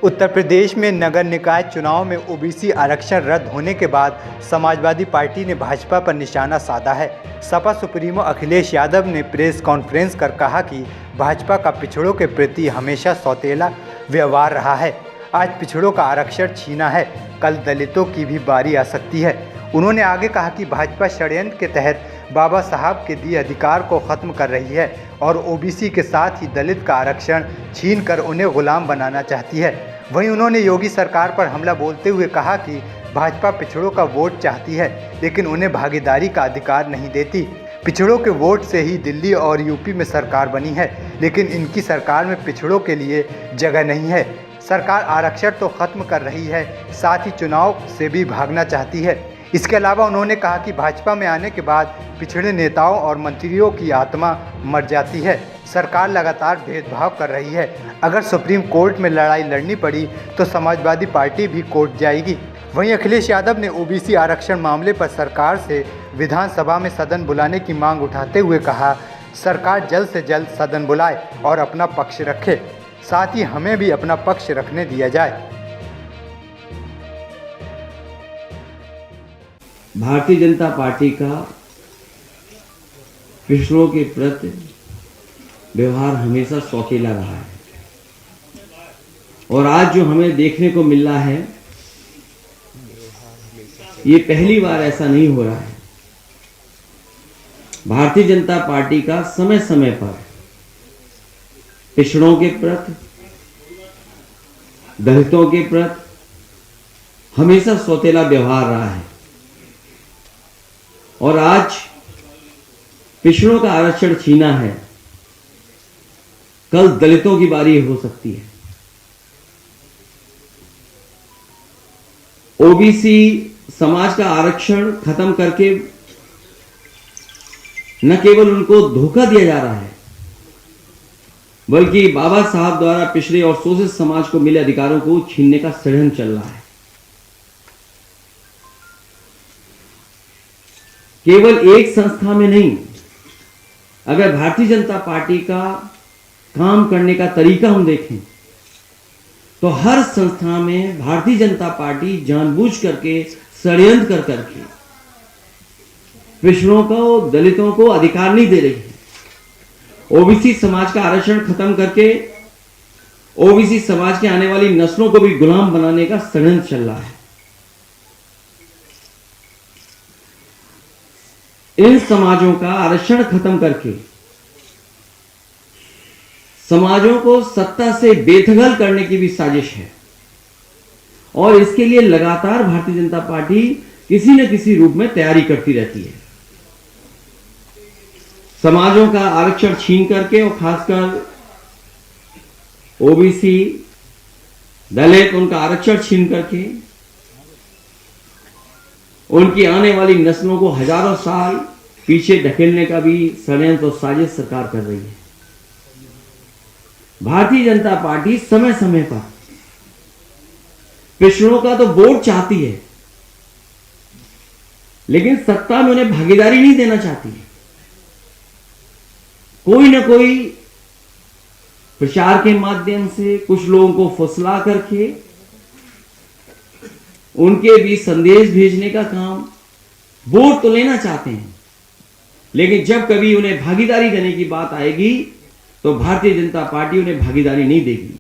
उत्तर प्रदेश में नगर निकाय चुनाव में ओबीसी आरक्षण रद्द होने के बाद समाजवादी पार्टी ने भाजपा पर निशाना साधा है। सपा सुप्रीमो अखिलेश यादव ने प्रेस कॉन्फ्रेंस कर कहा कि भाजपा का पिछड़ों के प्रति हमेशा सौतेला व्यवहार रहा है। आज पिछड़ों का आरक्षण छीना है, कल दलितों की भी बारी आ सकती है। उन्होंने आगे कहा कि भाजपा षड्यंत्र के तहत बाबा साहब के दिए अधिकार को खत्म कर रही है और ओबीसी के साथ ही दलित का आरक्षण छीनकर उन्हें गुलाम बनाना चाहती है। वहीं उन्होंने योगी सरकार पर हमला बोलते हुए कहा कि भाजपा पिछड़ों का वोट चाहती है, लेकिन उन्हें भागीदारी का अधिकार नहीं देती। पिछड़ों के वोट से ही दिल्ली और यूपी में सरकार बनी है, लेकिन इनकी सरकार में पिछड़ों के लिए जगह नहीं है। सरकार आरक्षण तो खत्म कर रही है, साथ ही चुनाव से भी भागना चाहती है। इसके अलावा उन्होंने कहा कि भाजपा में आने के बाद पिछड़े नेताओं और मंत्रियों की आत्मा मर जाती है। सरकार लगातार भेदभाव कर रही है। अगर सुप्रीम कोर्ट में लड़ाई लड़नी पड़ी तो समाजवादी पार्टी भी कोर्ट जाएगी। वहीं अखिलेश यादव ने ओबीसी आरक्षण मामले पर सरकार से विधानसभा में सदन बुलाने की मांग उठाते हुए कहा, सरकार जल्द से जल्द सदन बुलाए और अपना पक्ष रखे, साथ ही हमें भी अपना पक्ष रखने दिया जाए। भारतीय जनता पार्टी का पिछड़ों के प्रति व्यवहार हमेशा सौतेला रहा है और आज जो हमें देखने को मिल रहा है, ये पहली बार ऐसा नहीं हो रहा है। भारतीय जनता पार्टी का समय समय पर पिछड़ों के प्रति, दलितों के प्रति हमेशा सौतेला व्यवहार रहा है और आज पिछड़ों का आरक्षण छीना है, कल दलितों की बारी हो सकती है। ओबीसी समाज का आरक्षण खत्म करके न केवल उनको धोखा दिया जा रहा है, बल्कि बाबा साहब द्वारा पिछड़े और शोषित समाज को मिले अधिकारों को छीनने का षड्यंत्र चल रहा है। केवल एक संस्था में नहीं, अगर भारतीय जनता पार्टी का काम करने का तरीका हम देखें तो हर संस्था में भारतीय जनता पार्टी जानबूझ करके षड्यंत्र कर करके पिछड़ों को, दलितों को अधिकार नहीं दे रही है। ओबीसी समाज का आरक्षण खत्म करके ओबीसी समाज के आने वाली नस्लों को भी गुलाम बनाने का षड्यंत्र चल रहा है। इन समाजों का आरक्षण खत्म करके समाजों को सत्ता से बेदखल करने की भी साजिश है और इसके लिए लगातार भारतीय जनता पार्टी किसी न किसी रूप में तैयारी करती रहती है। समाजों का आरक्षण छीन करके और खासकर ओबीसी, दलित, उनका आरक्षण छीन करके उनकी आने वाली नस्लों को हजारों साल पीछे ढकेलने का भी षड्यंत्र और साजिश सरकार कर रही है। भारतीय जनता पार्टी समय समय पर पिछड़ों का तो वोट चाहती है, लेकिन सत्ता में उन्हें भागीदारी नहीं देना चाहती है। कोई ना कोई प्रचार के माध्यम से कुछ लोगों को फुसला करके उनके भी संदेश भेजने का काम, वोट तो लेना चाहते हैं, लेकिन जब कभी उन्हें भागीदारी देने की बात आएगी तो भारतीय जनता पार्टी उन्हें भागीदारी नहीं देगी।